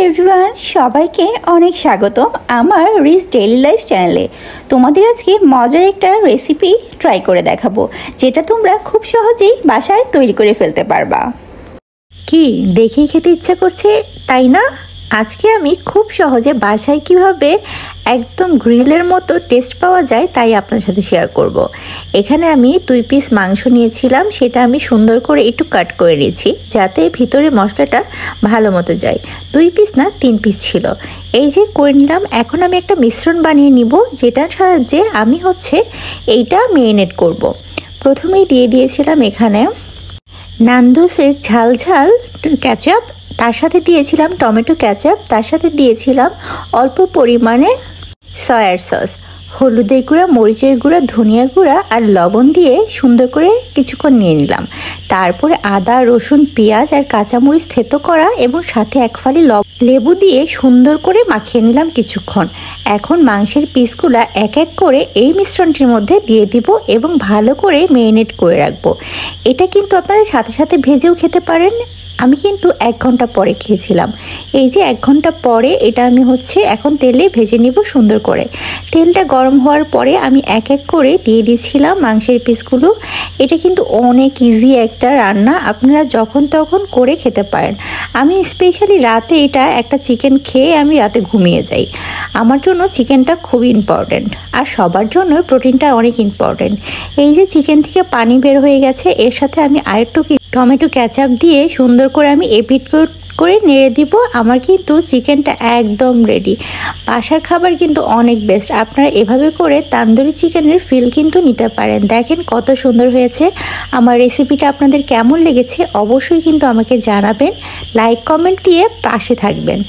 Everyone, সবাইকে অনেক স্বাগতম আমার রিচ ডেইলি লাইফ চ্যানেলে। তোমাদের আজকে মজার একটা রেসিপি ট্রাই করে দেখাবো, যেটা তোমরা খুব সহজেই বাসায় তৈরি করে ফেলতে পারবা। কি দেখেই খেতে ইচ্ছা করছে, তাই না? আজকে আমি খুব সহজে বাসায় কিভাবে একদম গ্রিলের মতো টেস্ট পাওয়া যায় তাই আপনার সাথে শেয়ার করব। এখানে আমি 2 পিস মাংস নিয়েছিলাম, সেটা আমি সুন্দর করে একটু কাট করে নিয়েছি যাতে ভিতরে মশলাটা ভালো মতো যায়। 2 পিস না 3 পিস ছিল, এই যে করে নিলাম। এখন আমি একটা মিশ্রণ বানিয়ে নিব, যেটার সাহায্যে আমি এইটা ম্যারিনেট করব। প্রথমেই দিয়ে দিয়েছিলাম এখানে নান্দোসের ঝাল ঝাল কেচাপ, তার সাথে দিয়েছিলাম টমেটো কেচাপ, তার সাথে দিয়েছিলাম অল্প পরিমাণে সয়ার সস, হলুদের গুঁড়া, মরিচের গুঁড়া, ধনিয়া গুঁড়া আর লবণ দিয়ে সুন্দর করে কিছুক্ষণ নিয়ে নিলাম। তারপরে আদা, রসুন, পেঁয়াজ আর কাঁচামরিচ থেতো করা এবং সাথে 1 ফালি লেবু দিয়ে সুন্দর করে মাখিয়ে নিলাম কিছুক্ষণ। এখন মাংসের পিসগুলা এক এক করে এই মিশ্রণটির মধ্যে দিয়ে দিব এবং ভালো করে ম্যারিনেট করে রাখবো। এটা কিন্তু আপনারা সাথে সাথে ভেজেও খেতে পারেন। আমি কিন্তু 1 ঘন্টা পরে খেয়েছিলাম। এই যে 1 ঘন্টা পরে এটা আমি এখন তেলে ভেজে নিব সুন্দর করে। তেলটা গরম হওয়ার পরে আমি এক এক করে দিয়ে দিয়েছিলাম মাংসের পিসগুলো। এটা কিন্তু অনেক ইজি একটা রান্না, আপনারা যখন তখন করে খেতে পারেন। আমি স্পেশালি রাতে এটা একটা চিকেন খেয়ে আমি রাতে ঘুমিয়ে যাই। আমার জন্য চিকেনটা খুবই ইম্পর্ট্যান্ট, আর সবার জন্য প্রোটিনটা অনেক ইম্পর্ট্যান্ট। এই যে চিকেন থেকে পানি বের হয়ে গেছে, এর সাথে আমি আরেকটু টমেটো কেচাপ দিয়ে সুন্দর করে আমি এপিট করে নেড়ে দিব। আমার কিন্তু চিকেনটা একদম রেডি। বাসার খাবার কিন্তু অনেক বেস্ট, আপনারা এভাবে করে তান্দুরি চিকেনের ফিল কিন্তু নিতে পারেন। দেখেন কত সুন্দর হয়েছে। আমার রেসিপিটা আপনাদের কেমন লেগেছে অবশ্যই কিন্তু আমাকে জানাবেন, লাইক কমেন্ট দিয়ে পাশে থাকবেন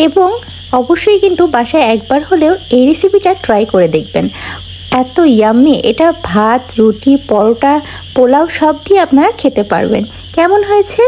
এবং অবশ্যই কিন্তু বাসায় একবার হলেও এই রেসিপিটা ট্রাই করে দেখবেন। এত ইয়াম্মি, এটা ভাত, রুটি, পরোটা, পোলাও সব দিয়ে আপনারা খেতে পারবেন। কেমন হয়েছে?